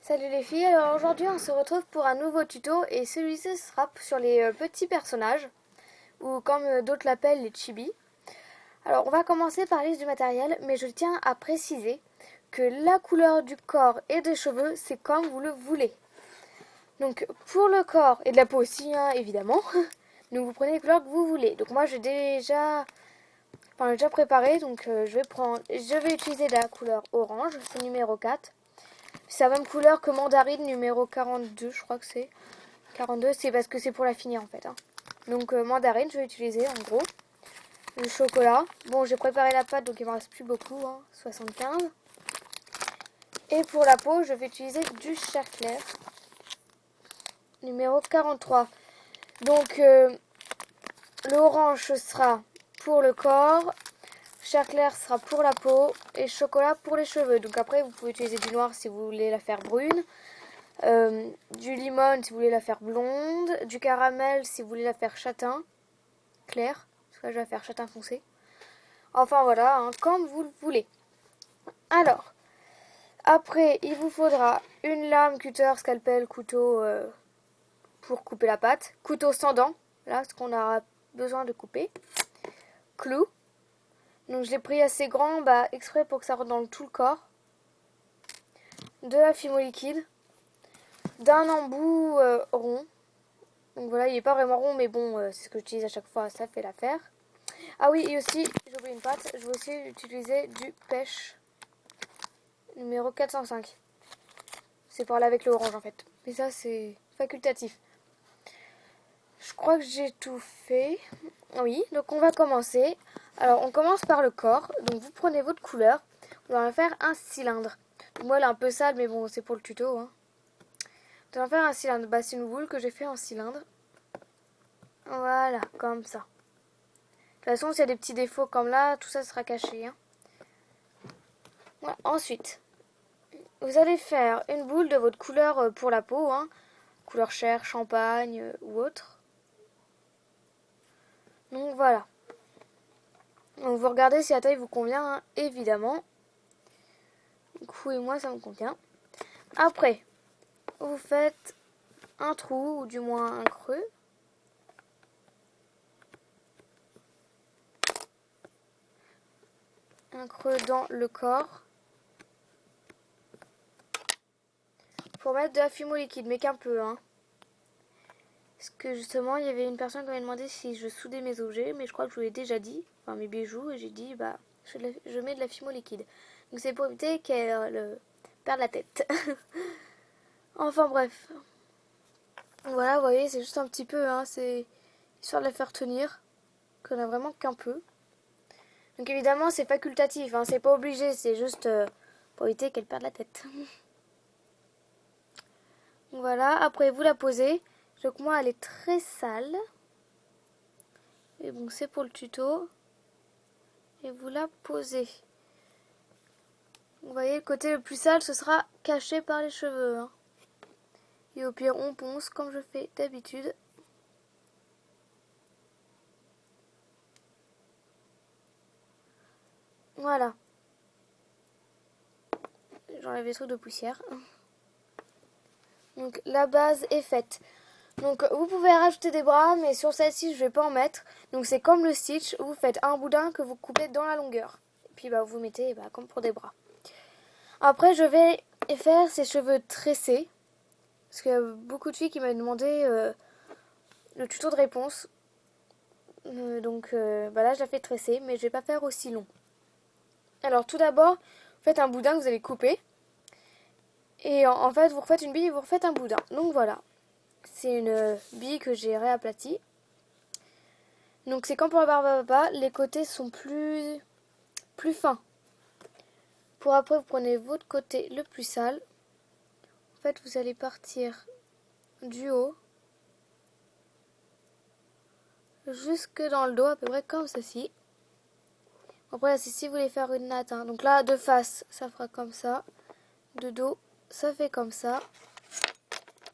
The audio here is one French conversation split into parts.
Salut les filles, alors aujourd'hui on se retrouve pour un nouveau tuto et celui-ci sera sur les petits personnages ou comme d'autres l'appellent les chibis. Alors on va commencer par la liste du matériel mais je tiens à préciser que la couleur du corps et des cheveux c'est comme vous le voulez. Donc pour le corps et de la peau aussi hein, évidemment, donc vous prenez les couleurs que vous voulez. Donc moi j'ai déjà préparé donc je vais utiliser la couleur orange, c'est numéro 4. C'est la même couleur que mandarine numéro 42, je crois que c'est. 42, c'est parce que c'est pour la finir en fait. Hein. Donc mandarine, je vais utiliser en gros. Le chocolat. Bon, j'ai préparé la pâte, donc il ne me reste plus beaucoup. Hein, 75. Et pour la peau, je vais utiliser du chair clair. Numéro 43. Donc l'orange sera pour le corps. Chair clair sera pour la peau. Et chocolat pour les cheveux. Donc après, vous pouvez utiliser du noir si vous voulez la faire brune. Du limon si vous voulez la faire blonde, du caramel si vous voulez la faire châtain clair, parce que là je vais la faire châtain foncé. Enfin voilà, hein, comme vous le voulez. Alors, après il vous faudra une lame, cutter, scalpel, couteau pour couper la pâte. Couteau sans dents, là ce qu'on aura besoin de couper. Clou, donc je l'ai pris assez grand, exprès pour que ça rentre dans tout le corps. De la fimo liquide. D'un embout rond. Donc voilà, il n'est pas vraiment rond, mais bon, c'est ce que j'utilise à chaque fois, ça fait l'affaire. Ah oui, et aussi, j'ai oublié une pâte, je vais aussi utiliser du pêche numéro 405. C'est pour aller avec le orange en fait. Mais ça, c'est facultatif. Je crois que j'ai tout fait. Oui, donc on va commencer. Alors, on commence par le corps. Donc, vous prenez votre couleur. Vous allez faire un cylindre. Donc, moi, elle est un peu sale, mais bon, c'est pour le tuto. Hein. On va faire un cylindre. C'est une boule que j'ai fait en cylindre. Voilà, comme ça. De toute façon, s'il y a des petits défauts comme là, tout ça sera caché. Hein. Voilà. Ensuite, vous allez faire une boule de votre couleur pour la peau. Hein. Couleur chair, champagne ou autre. Donc voilà. Donc vous regardez si la taille vous convient, hein, évidemment. Du coup, et moi, ça me convient. Après, vous faites un trou, ou du moins un creux. Un creux dans le corps. Pour mettre de la fumée liquide, mais qu'un peu. Hein. Parce que justement, il y avait une personne qui m'avait demandé si je soudais mes objets, mais je crois que je vous l'ai déjà dit. Enfin, mes bijoux, et j'ai dit, je mets de la fimo liquide. Donc c'est pour éviter qu'elle perde la tête. Enfin bref. Voilà, vous voyez, c'est juste un petit peu, hein, c'est histoire de la faire tenir, qu'on a vraiment qu'un peu. Donc évidemment, c'est facultatif, hein, c'est pas obligé, c'est juste pour éviter qu'elle perde la tête. Voilà, après vous la posez. Donc moi, elle est très sale. Et bon, c'est pour le tuto. Et vous la posez. Vous voyez, le côté le plus sale, ce sera caché par les cheveux. Hein. Et au pire, on ponce comme je fais d'habitude. Voilà. J'enlève les trucs de poussière. Donc la base est faite. Donc vous pouvez rajouter des bras, mais sur celle-ci, je vais pas en mettre. Donc c'est comme le stitch, vous faites un boudin que vous coupez dans la longueur. Et puis vous mettez comme pour des bras. Après, je vais faire ses cheveux tressés. Parce qu'il y a beaucoup de filles qui m'avaient demandé le tuto de réponse. Donc là, je la fais tresser, mais je vais pas faire aussi long. Alors tout d'abord, vous faites un boudin que vous allez couper. Et en fait, vous refaites une bille et vous refaites un boudin. Donc voilà. C'est une bille que j'ai réaplatie. Donc c'est comme pour la barbe à papa, les côtés sont plus fins. Pour après, vous prenez votre côté le plus sale. En fait, vous allez partir du haut jusque dans le dos, à peu près comme ceci. Après, là, c'est si vous voulez faire une natte. Hein. Donc là, de face, ça fera comme ça. De dos, ça fait comme ça.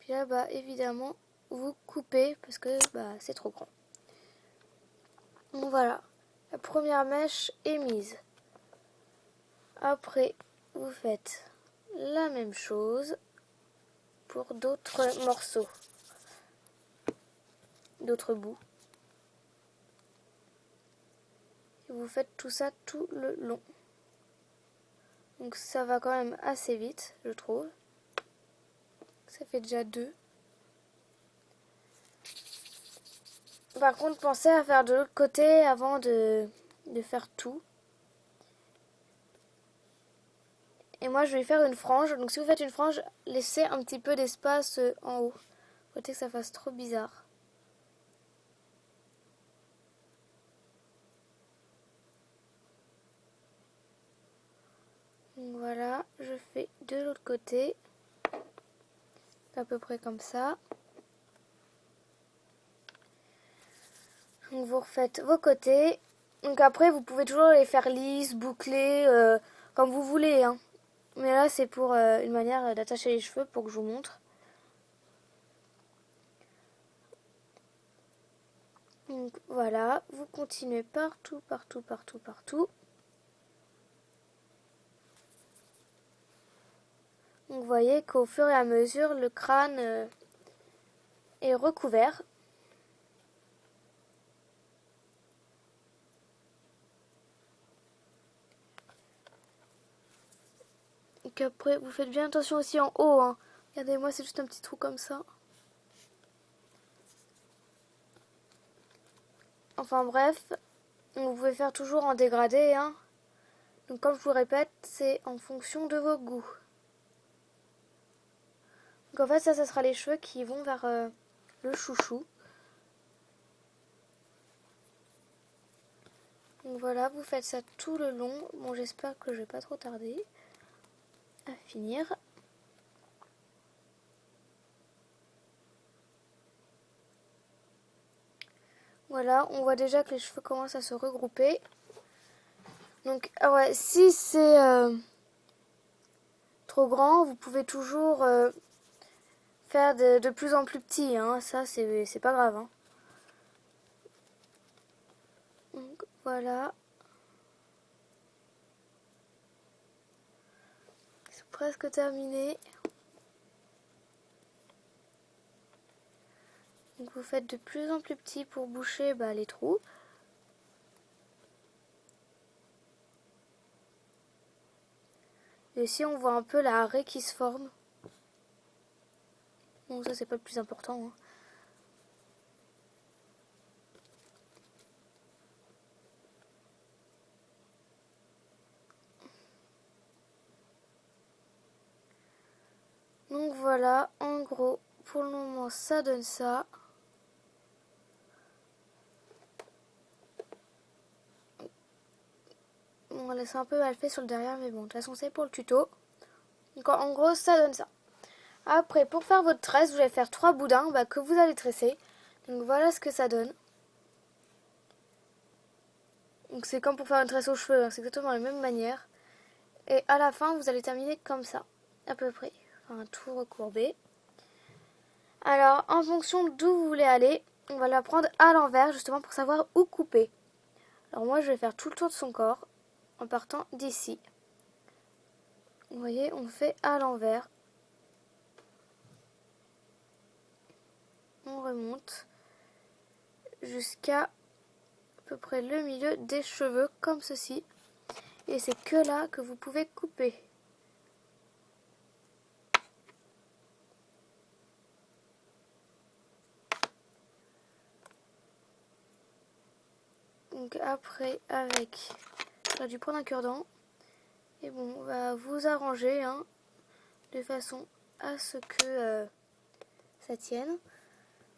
Puis là, évidemment, vous coupez parce que c'est trop grand. Donc voilà, la première mèche est mise. Après, vous faites la même chose. pour d'autres morceaux, d'autres bouts. Et vous faites tout ça tout le long. Donc ça va quand même assez vite, je trouve. Ça fait déjà 2. Par contre, pensez à faire de l'autre côté avant de faire tout. Et moi, je vais faire une frange. Donc si vous faites une frange, laissez un petit peu d'espace en haut. Faut que ça fasse trop bizarre. Donc voilà, je fais de l'autre côté. À peu près comme ça. Donc vous refaites vos côtés. Donc après, vous pouvez toujours les faire lisses, bouclés, comme vous voulez, hein. Mais là, c'est pour une manière d'attacher les cheveux pour que je vous montre. Donc voilà, vous continuez partout, partout, partout, partout. Donc vous voyez qu'au fur et à mesure, le crâne est recouvert. Donc après, vous faites bien attention aussi en haut, hein. Regardez, moi, c'est juste un petit trou comme ça. Enfin bref, vous pouvez faire toujours en dégradé, hein. Donc comme je vous répète, c'est en fonction de vos goûts. Donc en fait, ça sera les cheveux qui vont vers le chouchou. Donc voilà, vous faites ça tout le long. Bon, j'espère que je vais pas trop tarder à finir. Voilà, on voit déjà que les cheveux commencent à se regrouper. Donc, ah ouais, si c'est trop grand, vous pouvez toujours faire de plus en plus petit, hein. Ça, c'est pas grave, hein. Donc, voilà. C'est presque terminé. Donc, vous faites de plus en plus petit pour boucher les trous. Et ici, on voit un peu la raie qui se forme. Bon, ça, c'est pas le plus important, hein. Donc voilà, en gros, pour le moment, ça donne ça. Bon, là, c'est un peu mal fait sur le derrière, mais bon, de toute façon, c'est pour le tuto. Donc en gros, ça donne ça. Après, pour faire votre tresse, vous allez faire 3 boudins que vous allez tresser. Donc voilà ce que ça donne. Donc c'est comme pour faire une tresse aux cheveux, hein, c'est exactement la même manière. Et à la fin, vous allez terminer comme ça, à peu près. Enfin, un tout recourbé. Alors, en fonction d'où vous voulez aller, on va la prendre à l'envers, justement pour savoir où couper. Alors moi, je vais faire tout le tour de son corps, en partant d'ici. Vous voyez, on fait à l'envers. On remonte jusqu'à peu près le milieu des cheveux, comme ceci. Et c'est que là que vous pouvez couper. Donc après, j'aurais dû prendre un cure-dent. Et bon, on va vous arranger, hein, de façon à ce que ça tienne.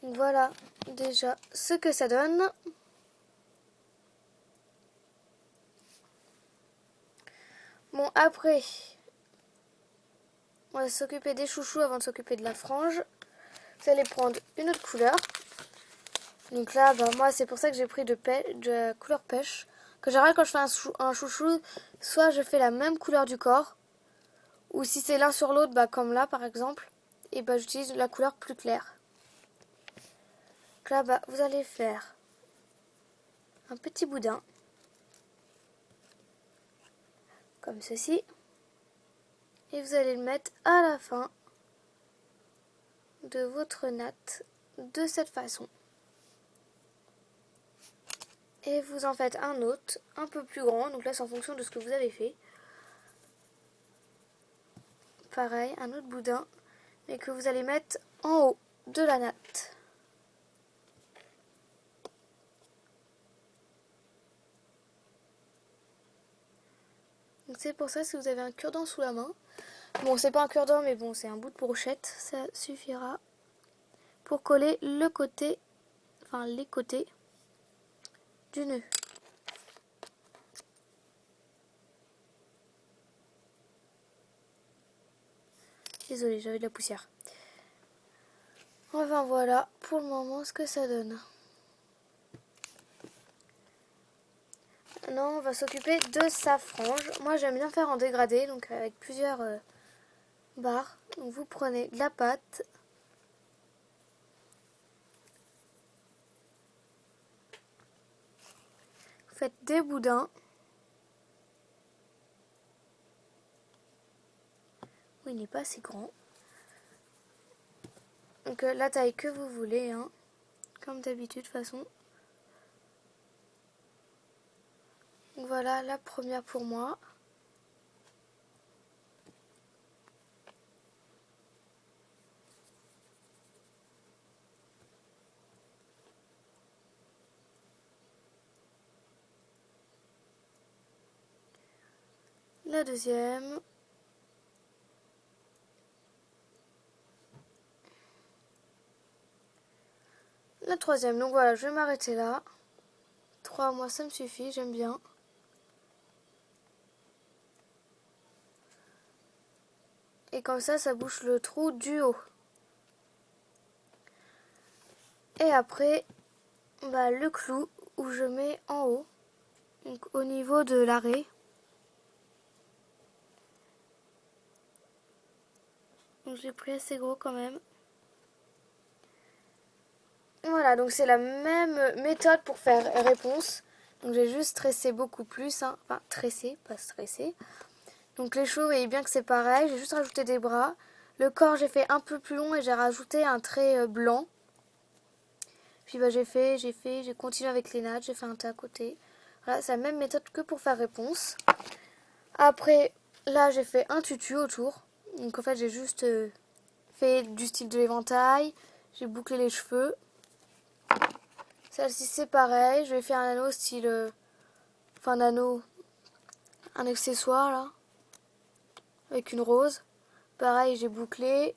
Donc voilà déjà ce que ça donne. Bon, après, on va s'occuper des chouchous avant de s'occuper de la frange. Vous allez prendre une autre couleur. Donc là, moi, c'est pour ça que j'ai pris de couleur pêche. Que j'arrête quand je fais un chouchou, soit je fais la même couleur du corps, ou si c'est l'un sur l'autre, comme là par exemple, et j'utilise la couleur plus claire. Donc là, vous allez faire un petit boudin, comme ceci, et vous allez le mettre à la fin de votre natte de cette façon. Et vous en faites un autre, un peu plus grand, donc là c'est en fonction de ce que vous avez fait. Pareil, un autre boudin, mais que vous allez mettre en haut de la natte. Donc c'est pour ça, si vous avez un cure-dent sous la main, bon c'est pas un cure-dent mais bon c'est un bout de brochette, ça suffira pour coller le côté, enfin les côtés du nœud. Désolée, j'avais de la poussière. Enfin voilà pour le moment ce que ça donne. Maintenant on va s'occuper de sa frange. Moi j'aime bien faire en dégradé, donc avec plusieurs barres. Donc vous prenez de la pâte. Vous faites des boudins. Oui, il n'est pas assez grand. Donc la taille que vous voulez, hein, comme d'habitude de toute façon. Donc voilà la première pour moi. La deuxième. La troisième. Donc voilà, je vais m'arrêter là. 3, moi ça me suffit, j'aime bien. Et comme ça bouche le trou du haut. Et après, le clou où je mets en haut, donc au niveau de l'arrêt. Donc j'ai pris assez gros quand même. Voilà, donc c'est la même méthode pour faire réponse. Donc j'ai juste tressé beaucoup plus, hein. Enfin tressé, pas stressé. Donc les cheveux, vous voyez bien que c'est pareil, j'ai juste rajouté des bras. Le corps j'ai fait un peu plus long et j'ai rajouté un trait blanc. Puis j'ai continué avec les nattes, j'ai fait un tas à côté. Voilà, c'est la même méthode que pour faire réponse. Après, là j'ai fait un tutu autour. Donc en fait j'ai juste fait du style de l'éventail. J'ai bouclé les cheveux. Celle-ci c'est pareil, je vais faire un anneau style... un anneau, un accessoire là. Avec une rose. Pareil, j'ai bouclé.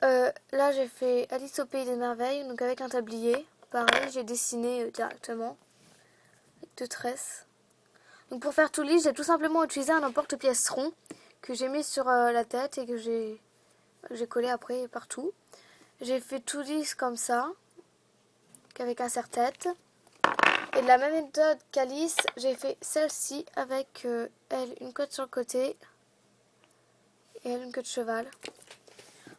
Là j'ai fait Alice au pays des merveilles, donc avec un tablier. Pareil, j'ai dessiné directement. Avec 2 tresses. Donc pour faire tout lisse, j'ai tout simplement utilisé un emporte-pièce rond que j'ai mis sur la tête et que j'ai collé après partout. J'ai fait tout lisse comme ça, qu'avec un serre-tête. Et de la même méthode qu'Alice, j'ai fait celle-ci avec elle une cote sur le côté et elle une queue de cheval.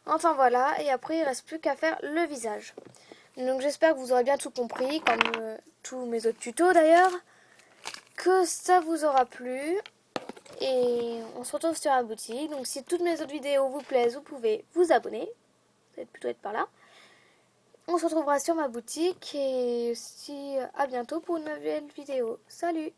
Enfin voilà, et après il ne reste plus qu'à faire le visage. Donc j'espère que vous aurez bien tout compris, comme tous mes autres tutos d'ailleurs. Que ça vous aura plu. Et on se retrouve sur la boutique. Donc si toutes mes autres vidéos vous plaisent, vous pouvez vous abonner. Vous allez plutôt être par là. On se retrouvera sur ma boutique. Et aussi à bientôt pour une nouvelle vidéo. Salut!